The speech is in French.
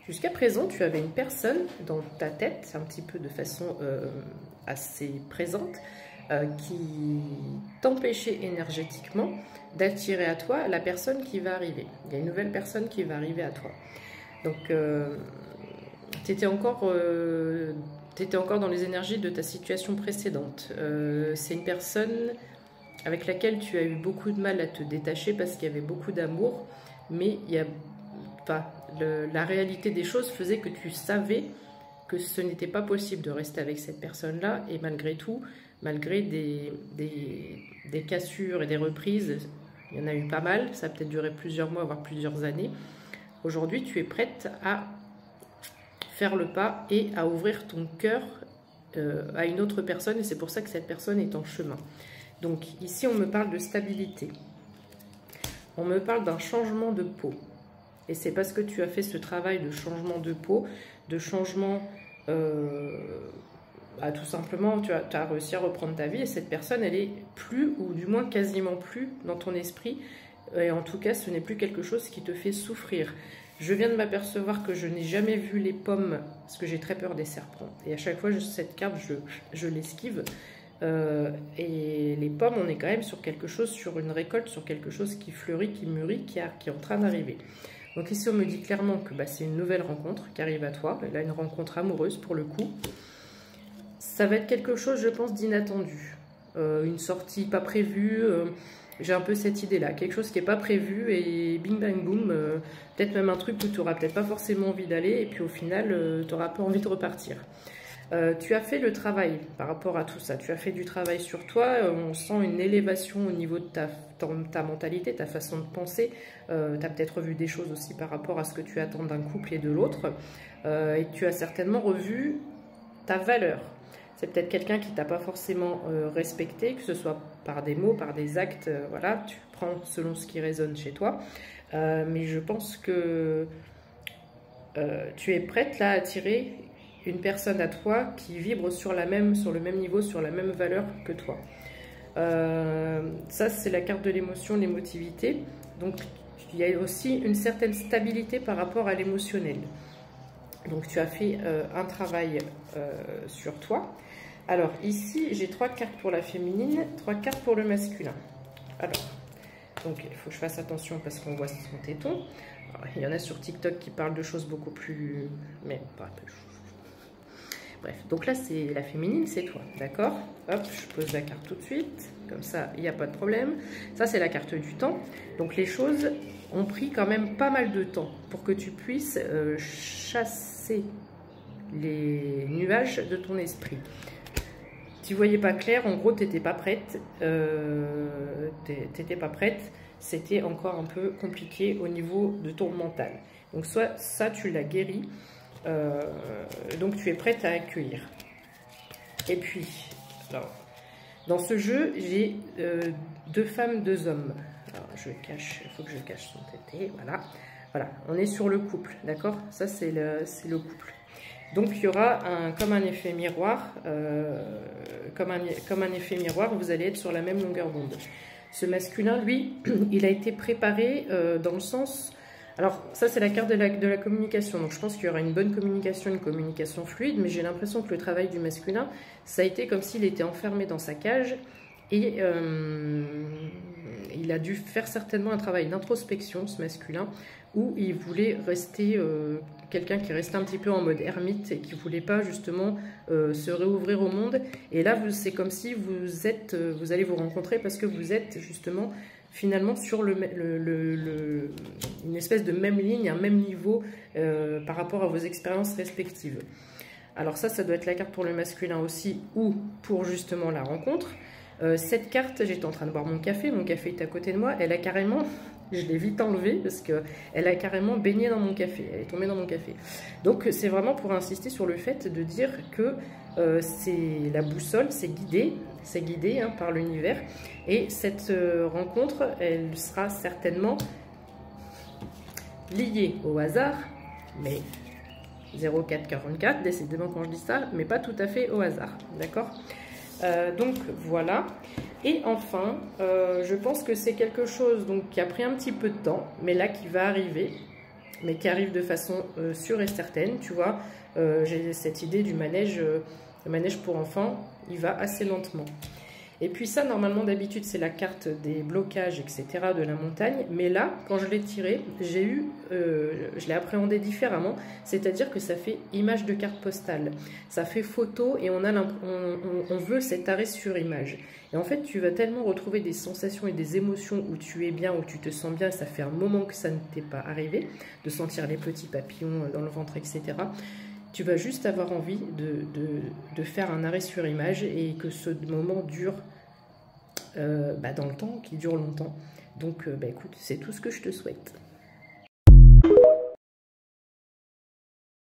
Jusqu'à présent, tu avais une personne dans ta tête, un petit peu de façon assez présente, qui t'empêchait énergétiquement d'attirer à toi la personne qui va arriver. Il y a une nouvelle personne qui va arriver à toi. Donc, tu étais encore dans les énergies de ta situation précédente. C'est une personne avec laquelle tu as eu beaucoup de mal à te détacher parce qu'il y avait beaucoup d'amour, mais la réalité des choses faisait que tu savais que ce n'était pas possible de rester avec cette personne-là, et malgré tout, malgré des cassures et des reprises, il y en a eu pas mal, ça a peut-être duré plusieurs mois, voire plusieurs années. Aujourd'hui, tu es prête à faire le pas et à ouvrir ton cœur à une autre personne, et c'est pour ça que cette personne est en chemin. Donc ici, on me parle de stabilité. On me parle d'un changement de peau. Et c'est parce que tu as fait ce travail de changement de peau, de changement... tout simplement, tu as réussi à reprendre ta vie, et cette personne, elle est plus, ou du moins quasiment plus, dans ton esprit. Et en tout cas, ce n'est plus quelque chose qui te fait souffrir. Je viens de m'apercevoir que je n'ai jamais vu les pommes, parce que j'ai très peur des serpents. Et à chaque fois, cette carte, je l'esquive. Et les pommes, on est quand même sur quelque chose, sur une récolte, sur quelque chose qui fleurit, qui mûrit, qui est en train d'arriver. Donc ici, on me dit clairement que c'est une nouvelle rencontre qui arrive à toi. Là, une rencontre amoureuse pour le coup. Ça va être quelque chose, je pense, d'inattendu. Une sortie pas prévue. J'ai un peu cette idée-là. Quelque chose qui n'est pas prévu et bing bang boum. Peut-être même un truc où tu n'auras peut-être pas forcément envie d'aller, et puis au final, tu n'auras pas envie de repartir. Tu as fait le travail par rapport à tout ça. Tu as fait du travail sur toi. On sent une élévation au niveau de ta mentalité, ta façon de penser. Tu as peut-être revu des choses aussi par rapport à ce que tu attends d'un couple et de l'autre. Et tu as certainement revu ta valeur. C'est peut-être quelqu'un qui ne t'a pas forcément respecté, que ce soit par des mots, par des actes. Voilà, tu prends selon ce qui résonne chez toi. Mais je pense que tu es prête là à attirer une personne à toi qui vibre sur le même niveau, sur la même valeur que toi. Ça, c'est la carte de l'émotion, l'émotivité. Donc, il y a aussi une certaine stabilité par rapport à l'émotionnel. Donc, tu as fait un travail sur toi. Alors, ici, j'ai 3 cartes pour la féminine, 3 cartes pour le masculin. Alors, donc, il faut que je fasse attention parce qu'on voit son téton. Alors, il y en a sur TikTok qui parlent de choses beaucoup plus... Mais pas peu. Bref, donc là, c'est la féminine, c'est toi, d'accord? Hop, je pose la carte tout de suite. Comme ça, il n'y a pas de problème. Ça, c'est la carte du temps. Donc, les choses ont pris quand même pas mal de temps pour que tu puisses chasser les nuages de ton esprit. Tu voyais pas clair, en gros, tu n'étais pas prête. T'étais pas prête. C'était encore un peu compliqué au niveau de ton mental. Donc, soit ça, tu l'as guéri. Donc, tu es prête à accueillir. Et puis, alors, dans ce jeu, j'ai 2 femmes, 2 hommes. Alors, je cache, il faut que je cache son tété. Voilà. Voilà, on est sur le couple, d'accord? Ça, c'est le couple. Donc, il y aura comme un effet miroir, comme un effet miroir, vous allez être sur la même longueur d'onde. Ce masculin, lui, il a été préparé dans le sens... Alors, ça, c'est la carte de la communication. Donc, je pense qu'il y aura une bonne communication, une communication fluide, mais j'ai l'impression que le travail du masculin, ça a été comme s'il était enfermé dans sa cage, et il a dû faire certainement un travail d'introspection, ce masculin, où il voulait rester... quelqu'un qui restait un petit peu en mode ermite et qui ne voulait pas justement se réouvrir au monde. Et là, c'est comme si vous allez vous rencontrer parce que vous êtes justement finalement sur une espèce de même ligne, un même niveau par rapport à vos expériences respectives. Alors ça doit être la carte pour le masculin aussi, ou pour justement la rencontre. Cette carte, j'étais en train de boire mon café est à côté de moi, elle a carrément... Je l'ai vite enlevée parce qu'elle a carrément baigné dans mon café. Elle est tombée dans mon café. Donc, c'est vraiment pour insister sur le fait de dire que c'est la boussole, c'est guidé hein, par l'univers. Et cette rencontre, elle sera certainement liée au hasard, mais 0444, décidément quand je dis ça, mais pas tout à fait au hasard. D'accord ? Donc, voilà. Et enfin, je pense que c'est quelque chose donc, qui a pris un petit peu de temps, mais là qui va arriver. mais qui arrive de façon sûre et certaine. Tu vois, j'ai cette idée du manège, le manège pour enfants, il va assez lentement. Et puis ça, normalement, d'habitude, c'est la carte des blocages, etc., de la montagne. Mais là, quand je l'ai tiré, je l'ai appréhendé différemment. C'est-à-dire que ça fait image de carte postale. Ça fait photo et on veut cet arrêt sur image. Et en fait, tu vas tellement retrouver des sensations et des émotions où tu es bien, où tu te sens bien. Ça fait un moment que ça ne t'est pas arrivé, de sentir les petits papillons dans le ventre, etc. Tu vas juste avoir envie de faire un arrêt sur image et que ce moment dure dans le temps, qu'il dure longtemps. Donc, écoute, c'est tout ce que je te souhaite.